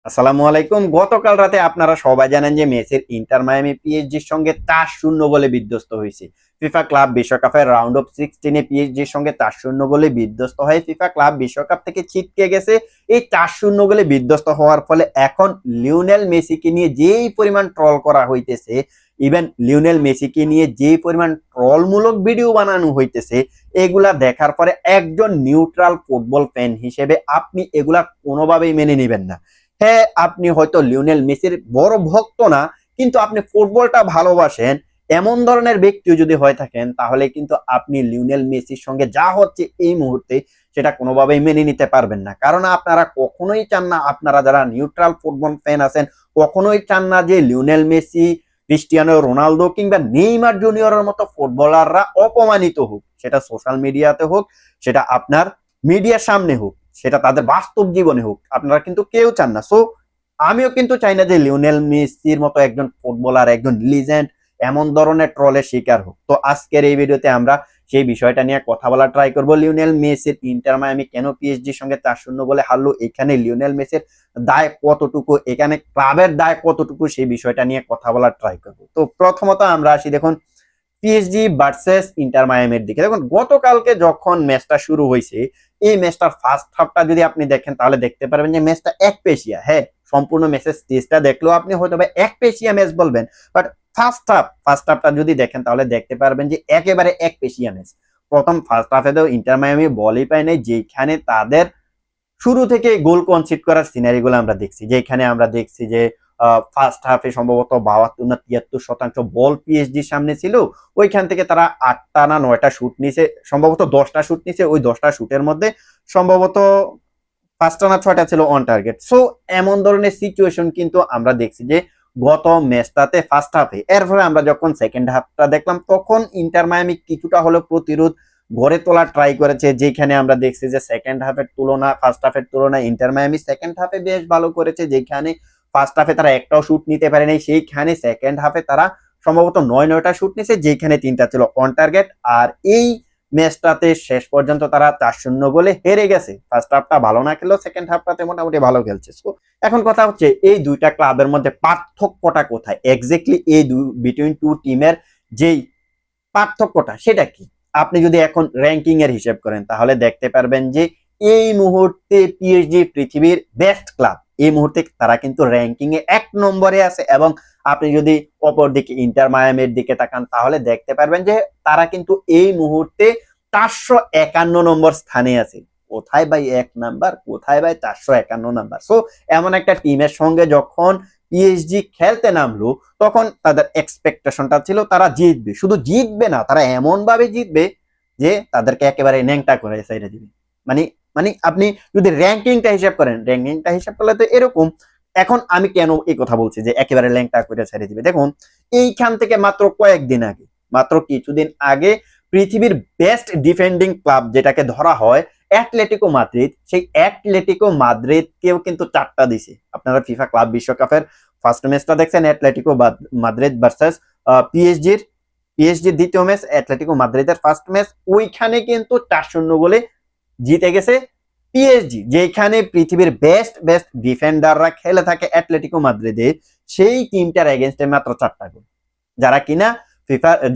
আসসালামু আলাইকুম। গতকাল রাতে আপনারা সবাই জানেন যে মেসির ইন্টার মায়ামি পিএসজির সঙ্গে ৪-০ গোলে বিধ্বস্ত হয়েছে। ফিফা ক্লাব বিশ্বকাপের রাউন্ড অফ 16 এ পিএসজির সঙ্গে ৪-০ গোলে বিধ্বস্ত হয়ে ফিফা ক্লাব বিশ্বকাপ থেকে ছিটকে গেছে। এই ৪-০ গোলে বিধ্বস্ত হওয়ার ফলে এখন লিওনেল মেসিকে নিয়ে যেই পরিমাণ ট্রল করা হইতেছে, ইভেন লিওনেল মেসিকে নিয়ে যেই পরিমাণ ট্রলমূলক ভিডিও বানানো হইতেছে, এগুলা দেখার পরে একজন নিউট্রাল ফুটবল ফ্যান হিসেবে আপনি এগুলা কোনোভাবেই মেনে নিবেন না। হ্যাঁ, আপনি হয়তো লিওনেল মেসির বড় ভক্ত না, কিন্তু আপনি ফুটবলটা ভালোবাসেন এমন ধরনের ব্যক্তিও যদি হয়ে থাকেন, তাহলে কিন্তু আপনি লিওনেল মেসির সঙ্গে যা হচ্ছে এই মুহূর্তে সেটা কোনোভাবেই মেনে নিতে পারবেন না। কারণ আপনারা কখনোই চান না, আপনারা যারা নিউট্রাল ফুটবল ফ্যান আছেন কখনোই চান না যে লিওনেল মেসি, ক্রিস্টিয়ানো রোনালদো কিংবা নেইমার জুনিয়রের মতো ফুটবলাররা অপমানিত হোক। সেটা সোশ্যাল মিডিয়াতে হোক, সেটা আপনার মিডিয়ার সামনে হোক, সেটা তাদের বাস্তব জীবনে হোক, আপনারা কিন্তু কেউ চান না। সো আমিও কিন্তু চাই না যে লিওনেল মেসির মতো একজন ফুটবলার, একজন লিজেন্ড এমন ধরনের ট্রলের শিকার হোক। তো আজকের এই ভিডিওতে আমরা সেই বিষয়টা নিয়ে কথা বলা ট্রাই করব। লিওনেল মেসির ইন্টার মায়ামি কেন পিএসজির সঙ্গে ৪-০ গোলে হারলো, এখানে লিওনেল মেসির দায় কতটুকু, এখানে ক্লাবের দায় কতটুকু, সেই বিষয়টা নিয়ে কথা বলার ট্রাই করব। তো প্রথমত আমরা আসি, দেখুন, পিএসজি ভার্সেস ইন্টার মায়ামির দিকে। দেখুন, গতকালকে যখন ম্যাচটা শুরু হয়েছে, এই ম্যাচটার ফার্স্ট হাফটা যদি আপনি দেখেন তাহলে দেখতে পারবেন যে ম্যাচটা একপেশিয়া। হ্যাঁ, সম্পূর্ণ ম্যাচের স্টেজটা দেখলেও আপনি হয়তো বা একপেশিয়া ম্যাচ বলবেন, বাট ফার্স্ট হাফটা যদি দেখেন তাহলে দেখতে পারবেন যে একেবারে একপেশিয়া ম্যাচ। প্রথম ফার্স্ট হাফে তো ইন্টার মায়ামি বলই পায় নাই, যেখানে তাদের শুরু থেকে গোল কনসিড করার সিনারি গুলো আমরা দেখছি, যেখানে আমরা দেখছি যে ফার্স্ট হাফে সম্ভবত ৭২ না ৭৩% বল পিএসজির সামনে ছিল। ওইখান থেকে তারা ৮টা না ৯টা শুট নিছে, সম্ভবত ১০টা শুট নিছে। ওই 10টা শুটের মধ্যে সম্ভবত 5টা না 6টা ছিল অন টার্গেট। সো এমন ধরনের সিচুয়েশন কিন্তু আমরা দেখছি যে গত ম্যাচটাতে ফার্স্ট হাফে। এরপরে আমরা যখন সেকেন্ড হাফটা দেখলাম তখন ইন্টার মায়ামি কিছুটা হলো প্রতিরোধ গড়ে তোলার ট্রাই করেছে, যেখানে আমরা দেখছি যে সেকেন্ড হাফের তুলনা ফার্স্ট হাফের তুলনায় ইন্টার মায়ামি সেকেন্ড হাফে বেশ ভালো করেছে। যেখানে ফার্স্ট হাফে তারা একটাও শুট নিতে পারে নাই, সেইখানে সেকেন্ড হাফে তারা সম্ভবত ৯টা শুট নিছে, যেখানে 3টা ছিল অন টার্গেট। আর এই ম্যাচটাতে শেষ পর্যন্ত তারা ৪-০ গোলে হেরে গেছে। ফার্স্ট হাফটা ভালো না খেলেও সেকেন্ড হাফটাতে মোটামুটি ভালো খেলছে। সো এখন কথা হচ্ছে এই দুইটা ক্লাবের মধ্যে পার্থক্যটা কোথায়, এক্স্যাক্টলি এই বিটুইন টু টিমের যেই পার্থক্যটা সেটা কি। আপনি যদি এখন র্যাঙ্কিং এর হিসেব করেন তাহলে দেখতে পারবেন যে এই মুহূর্তে পিএসজি পৃথিবীর বেস্ট ক্লাব। এই মুহূর্তে তারা কিন্তু র্যাঙ্কিং এ ১ নম্বরে আছে। এবং আপনি যদি অপর দিকে ইন্টার মায়ামির দিকে তাকান তাহলে দেখতে পারবেন যে তারা কিন্তু এই মুহূর্তে ৪৫১ নম্বর স্থানে আছে। কোথায় ভাই ১ নাম্বার, কোথায় ভাই ৪৫১ নাম্বার। সো এমন একটা টিমের সঙ্গে যখন পিএসজি খেলতে নামলো তখন তাদের এক্সপেকটেশনটা ছিল তারা জিতবে। শুধু জিতবে না, তারা এমন ভাবে জিতবে যে তাদেরকে একেবারে ন্যাংটা করে সাইডে দিবে। মানে মানে আপনি যদি র্যাঙ্কিংটা হিসাব করেন, র্যাঙ্কিংটা হিসাব করলে তো এরকম। এখন আমি কেন এই কথা বলছি যে একেবারে ল্যাংটা করে ছেড়ে দিবে, দেখুন, এইখান থেকে মাত্র কয়েকদিন আগে, মাত্র কিছুদিন আগে পৃথিবীর বেস্ট ডিফেন্ডিং ক্লাব যেটাকে ধরা হয় অ্যাটলেটিকো মাদ্রিদ, সেই অ্যাটলেটিকো মাদ্রিদকেও কিন্তু 4টা দিছে। আপনারা ফিফা ক্লাব বিশ্বকাপের ফার্স্ট ম্যাচটা দেখছেন, অ্যাটলেটিকো মাদ্রিদ ভার্সেস পিএসজির দ্বিতীয় ম্যাচ, অ্যাটলেটিকো মাদ্রিদের ফার্স্ট ম্যাচ, ওইখানে কিন্তু ৪-০ গোলে জিতে গেছে পিএসজি। যেখানে পৃথিবীর বেস্ট বেস্ট ডিফেন্ডাররা খেলে থাকে অ্যাটলেটিকো মাদ্রিদে, সেই টিমটার এগেনস্টে মাত্র 4টা গোল।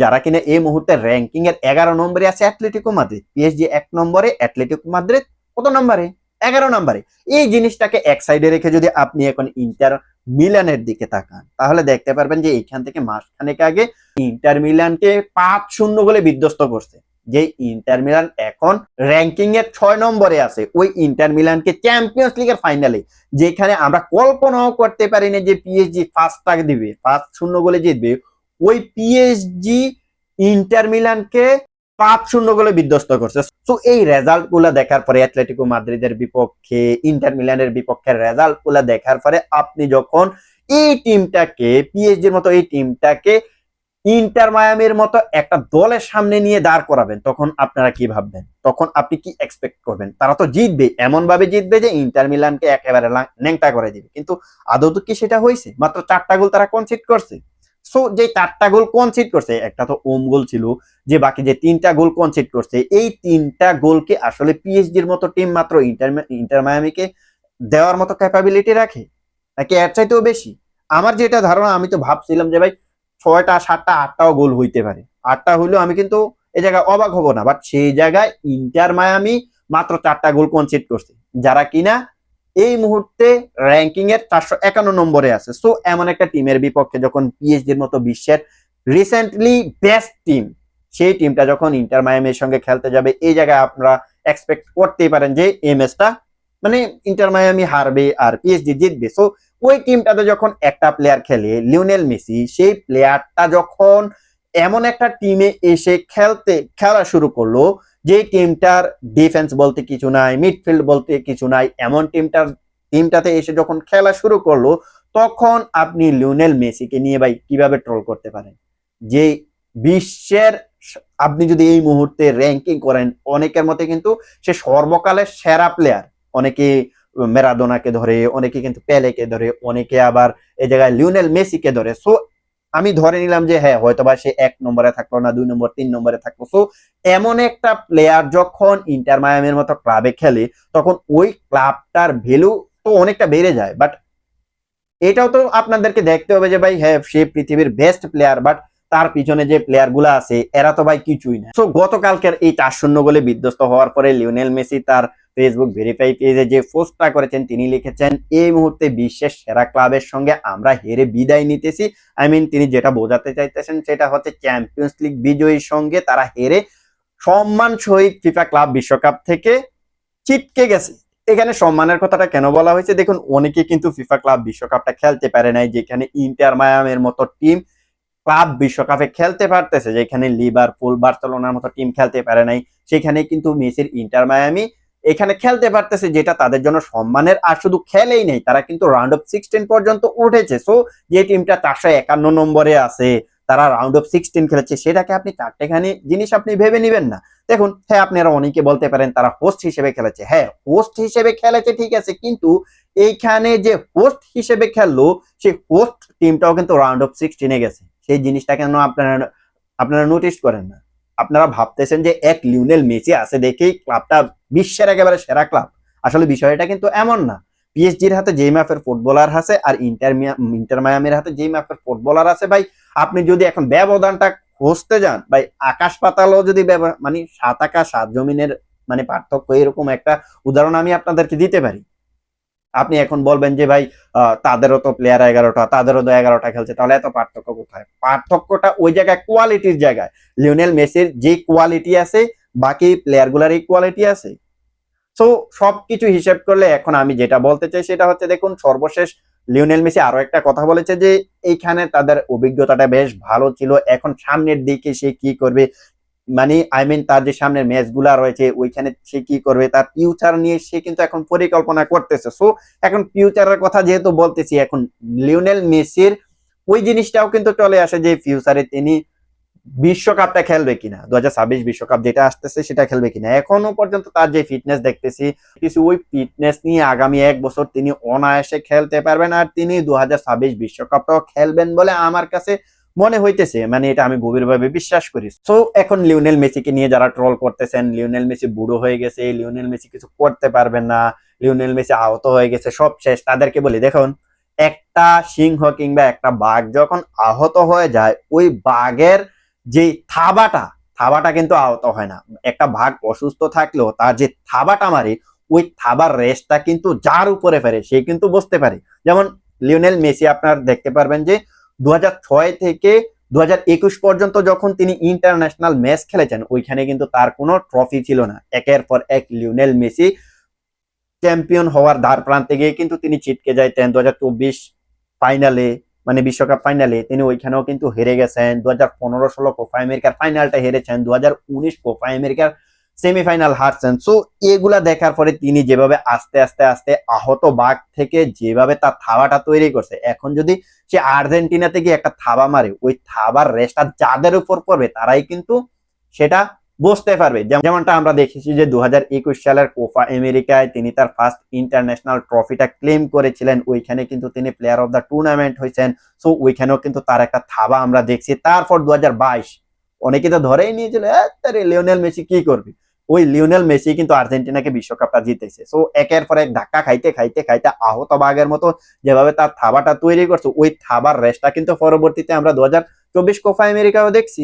যারা কিনা এই মুহূর্তে র্যাঙ্কিং এর 11 নম্বরে আছে অ্যাটলেটিকো মাদ্রিদ। পিএসজি 1 নম্বরে, অ্যাটলেটিকো মাদ্রিদ কত নম্বরে? 11 নম্বরে। এই জিনিসটাকে এক সাইডে রেখে যদি আপনি এখন ইন্টার মিলানের দিকে তাকান তাহলে দেখতে পারবেন যে এখান থেকে মাসখানেক আগে ইন্টার মিলানকে ৫-০ গোলে বিধ্বস্ত করছে। যে ইন্টার মিলান এখন র্যাঙ্কিং এর 6 নম্বরে আছে, ওই ইন্টার মিলানকে চ্যাম্পিয়ন্স লিগের ফাইনালে, যেখানে আমরা কল্পনাও করতে পারি না যে পিএসজি ফার্স্টটা দিবে, ৫-০ গোলে জিতবে, ওই পিএসজি ইন্টার মিলানকে ৫-০ গোলে বিধ্বস্ত করছে। সো এই রেজাল্ট গুলা দেখার পরে, অ্যাটলেটিকো মাদ্রিদের বিপক্ষে ইন্টার মিলানের বিপক্ষে রেজাল্ট গুলা দেখার পরে আপনি যখন এই টিমটাকে, পিএসজির মতো এই টিমটাকে ইন্টার মায়ামির মতো একটা দলের সামনে নিয়ে দাঁড় করাবেন, তখন আপনারা কি ভাববেন? তখন আপনি কি এক্সপেক্ট করবেন? তারা তো জিতবে, এমন ভাবে জিতবে যে ইন্টার মিলানকে একেবারে ন্যাংটা করে দিবে। কিন্তু আদৌ তো কি সেটা হয়েছে? মাত্র 4টা গোল তারা কনসিড করছে। সো যে 4টা গোল কনসিড করছে, একটা তো ওম গোল ছিল, যে বাকি যে 3টা গোল কনসিড করছে, এই 3টা গোলকে আসলে পিএসজির মতো টিম মাত্র ইন্টার মায়ামিকে দেওয়ার মতো ক্যাপাবিলিটি রাখে? নাকি এর চাইতেও বেশি? আমার যেটা ধারণা, আমি তো ভাবছিলাম যে ভাই 6টা 7টা 8টাও গোল হইতে পারে, 8টা হইলেও আমি কিন্তু এই জায়গায় অবাক হব না। বাট সেই জায়গায় ইন্টার মায়ামি মাত্র 4টা গোল কনসিড করছে, যারা কিনা এই মুহূর্তে র্যাঙ্কিং এর 451 নম্বরে আছে। সো এমন একটা টিমের বিপক্ষে যখন পিএসজির মতো বিশ্বের রিসেন্টলি বেস্ট টিম, সেই টিমটা যখন ইন্টার মায়ামির সঙ্গে খেলতে যাবে, এই জায়গায় আপনারা এক্সপেক্ট করতেই পারেন যে এই ম্যাচটা মানে ইন্টার মায়ামি হারবে আর পিএসজি জিতবে। সো ওই টিমটাতে যখন একটা প্লেয়ার খেলে লিওনেল মেসি, সেই প্লেয়ারটা যখন এমন একটা টিমে এসে খেলা শুরু করলো, যে টিমটার ডিফেন্স বলতে কিছু নাই, মিডফিল্ড বলতে কিছু নাই, এমন টিমটাতে এসে যখন খেলা শুরু করলো, তখন আপনি লিওনেল মেসিকে নিয়ে ভাই কিভাবে ট্রোল করতে পারেন? যে বিশ্বের, আপনি যদি এই মুহূর্তে র্যাঙ্কিং করেন, অনেকের মতে কিন্তু সে সর্বকালের সেরা প্লেয়ার। অনেকে ম্যারাডোনাকে ধরে, অনেকে কিন্তু পেলেকে ধরে, অনেকে আবার এই জায়গায় লিওনেল মেসিকে ধরে। সো আমি ধরে নিলাম যে হ্যাঁ, হয়তোবা সে 1 নম্বরে থাকলো না, 2 নম্বর 3 নম্বরে থাকলো। সো এমন একটা প্লেয়ার যখন ইন্টার মায়ামির মতো ক্লাবে খেলে, তখন ওই ক্লাবটার ভ্যালু তো অনেকটা বেড়ে যায়। বাট এটাও তো আপনাদেরকে দেখতে হবে যে ভাই হ্যাঁ, সে পৃথিবীর বেস্ট প্লেয়ার, বাট তার পিছনে যে প্লেয়ার গুলা আছে এরা তো ভাই কিছুই না। তো গতকালকের এই 4-0 গোলে বিধ্বস্ত হওয়ার পরে লিওনেল মেসি তার ফেসবুক ভেরিফাই পেজে যে পোস্টটা করেছেন, তিনি লিখেছেন, এই মুহূর্তে বিশ্বের সেরা ক্লাবের সঙ্গে আমরা হেরে বিদায় নিতেছি। আই মিন তিনি যেটা বোঝাতে চাইতেছেন সেটা হচ্ছে চ্যাম্পিয়ন্স লিগ বিজয়ীর সঙ্গে তারা হেরে সম্মান সহিত ফিফা ক্লাব বিশ্বকাপ থেকে ছিটকে গেছে। এখানে সম্মানের কথাটা কেন বলা হয়েছে দেখুন, অনেকে কিন্তু ফিফা ক্লাব বিশ্বকাপটা খেলতে পারে নাই, যেখানে ইন্টার মায়ামের মতো টিম ক্লাব বিশ্বকাপে খেলতে পারতেছে, যেখানে লিভারপুল বার্সেলোনার মতো টিম খেলতে পারে নাই, সেখানে কিন্তু মেসির ইন্টার মায়ামি এখানে খেলতে পারতেছে, যেটা তাদের জন্য সম্মানের। আর শুধু খেলেই নেই, তারা কিন্তু রাউন্ড অফ 16 পর্যন্ত উঠেছে। সো যে টিমটা 451 নম্বরে আছে, তারা রাউন্ড অফ 16 খেলেছে, সেটাকে আপনি চারটেখানি জিনিস আপনি ভেবে নিবেন না। দেখুন হ্যাঁ, আপনারা অনেকে বলতে পারেন তারা হোস্ট হিসেবে খেলেছে। হ্যাঁ, হোস্ট হিসেবে খেলেছে ঠিক আছে, কিন্তু এইখানে যে হোস্ট হিসেবে খেললো, সেই হোস্ট টিমটাও কিন্তু রাউন্ড অফ 16 গেছে। সেই জিনিসটা কেন আপনারা নোটিস করেন না? আপনারা ভাবতেছেন যে এক লিওনেল মেসি আছে দেখেই ক্লাবটা বিশ্বের একেবারে সেরা ক্লাব। আসলে বিষয়টা কিন্তু এমন না। পিএসজির হাতে যেই মাপের ফুটবলার আছে আর ইন্টার মায়ামির হাতে যেই মাপের ফুটবলার আছে ভাই, আপনি যদি এখন ব্যবধানটা খুঁজতে যান ভাই, আকাশ পাতালও যদি মানে 7 আকাশ 7 জমিনের মানে পার্থক্য, এরকম একটা উদাহরণ আমি আপনাদেরকে দিতে পারি। আপনি এখন বলবেন যে ভাই তাদেরও তো প্লেয়ার 11টা, তাদেরও তো 11টা খেলছে, তাহলে এত পার্থক্য কোথায়? পার্থক্যটা ওই জায়গায় কোয়ালিটির জায়গায়। লিওনেল মেসির যে কোয়ালিটি আছে, বাকি প্লেয়ার গুলার এই কোয়ালিটি আছে। সো সবকিছু হিসেব করলে এখন আমি যেটা বলতে চাই সেটা হচ্ছে, দেখুন সর্বশেষ লিওনেল মেসি আরো একটা কথা বলেছে যে এইখানে তাদের অভিজ্ঞতাটা বেশ ভালো ছিল, এখন সামনের দিকে সে কি করবে, মানে আই মিন তার যে সামনের ম্যাচ গুলা রয়েছে ওইখানে সে কি করবে, তার ফিউচার নিয়ে সে কিন্তু এখন পরিকল্পনা করতেছে। সো এখন ফিউচারের কথা যেহেতু বলতেছি, এখন লিওনেল মেসির ওই জিনিসটাও কিন্তু চলে আসে যে ফিউচারে তিনি বিশ্বকাপটা খেলবে কিনা, 2026 বিশ্বকাপ যেটা আসতেছে সেটা খেলবে কিনা। এখনো পর্যন্ত তার যে ফিটনেস দেখতেছি, কিছু ওই ফিটনেস নিয়ে আগামী 1 বছর তিনি অনায়াসে খেলতে পারবেন, আর তিনি 2026 বিশ্বকাপটাও খেলবেন বলে আমার কাছে মনে হইতেছে, মানে এটা আমি গভীরভাবে বিশ্বাস করি। সো এখন লিওনেল মেসিকে নিয়ে যারা ট্রল করতেছেন, লিওনেল মেসি বুড়ো হয়ে গেছে, লিওনেল মেসি কিছু করতে পারবেন না, লিওনেল মেসি আহত হয়ে গেছে, সব শেষ, তাদেরকে বলি দেখুন, একটা সিংহ কিংবা একটা বাঘ যখন আহত হয়ে যায়, ওই বাঘের যে থাবাটা, থাবাটা কিন্তু আহত হয় না। একটা বাঘ অসুস্থ থাকলেও তার যে থাবাটা মারে, ওই থাবার রেসটা কিন্তু যার উপরে ফেরে সে কিন্তু বুঝতে পারে। যেমন লিওনেল মেসি আপনার দেখতে পারবেন যে 2006 থেকে 2021 পর্যন্ত যখন তিনি ইন্টারন্যাশনাল ম্যাচ খেলেছেন, ওইখানে কিন্তু তার কোনো ট্রফি ছিল না। একের পর এক লিওনেল মেসি চ্যাম্পিয়ন হওয়ার দ্বার প্রান্তে গিয়ে কিন্তু তিনি ছিটকে যাইতেন। 2024 ফাইনালে, মানে বিশ্বকাপ ফাইনালে তিনি ওইখানেও কিন্তু হেরে গেছেন। 2015-16 কোপা আমেরিকার ফাইনালটা হেরেছেন, 2019 কোপা আমেরিকার সেমিফাইনাল হারছেন। সো এগুলা দেখার পরে তিনি যেভাবে আস্তে আস্তে আস্তে আহত বাঘ থেকে যেভাবে তার থাবাটা তৈরি করছে, এখন যদি সে আর্জেন্টিনাতে গিয়ে একটা থাবা মারে, ওই থাবার রেসটা যাদের উপর পড়বে তারাই কিন্তু সেটা বুঝতে পারবে। যেমনটা আমরা দেখেছি যে 2021 সালের কোপা আমেরিকায় তিনি তার ফার্স্ট ইন্টারন্যাশনাল ট্রফিটা ক্লেম করেছিলেন, ওইখানে কিন্তু তিনি প্লেয়ার অফ দ্য টুর্নামেন্ট হয়েছেন। সো ওইখানেও কিন্তু তার একটা থাবা আমরা দেখছি। তারপর 2022 অনেকে তো ধরেই নিয়েছিল লিওনেল মেসি কি করবে, ওই লিওনেল মেসি কিন্তু আর্জেন্টিনাকে বিশ্বকাপটা জিতেছে। সো একের পর এক ধাক্কা খাইতে খাইতে খাইতে আহত বাঘের মতো যেভাবে তার থাবাটা তৈরি করছে, ওই থাবার রেসটা কিন্তু পরবর্তীতে আমরা 2024 কোপা আমেরিকাও দেখছি।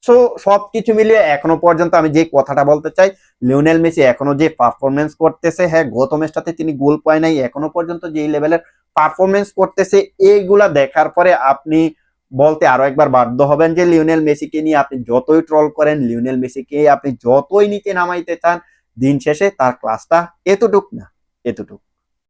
সো সবকিছু মিলিয়ে এখনো পর্যন্ত আমি যে কথাটা বলতে চাই, লিওনেল মেসি এখনো যে পারফরমেন্স করতেছে, হ্যাঁ গত ম্যাচটাতে তিনি গোল পায় নাই, এখনো পর্যন্ত যে লেভেলের পারফরমেন্স করতেছে, এইগুলা দেখার পরে আপনি বলতে আরো একবার বাধ্য হবেন যে লিওনেল মেসিকে নিয়ে আপনি যতই ট্রল করেন, লিওনেল মেসিকে আপনি যতই নিচে নামাইতে চান, দিন শেষে তার ক্লাসটা এতটুক না, এতটুক।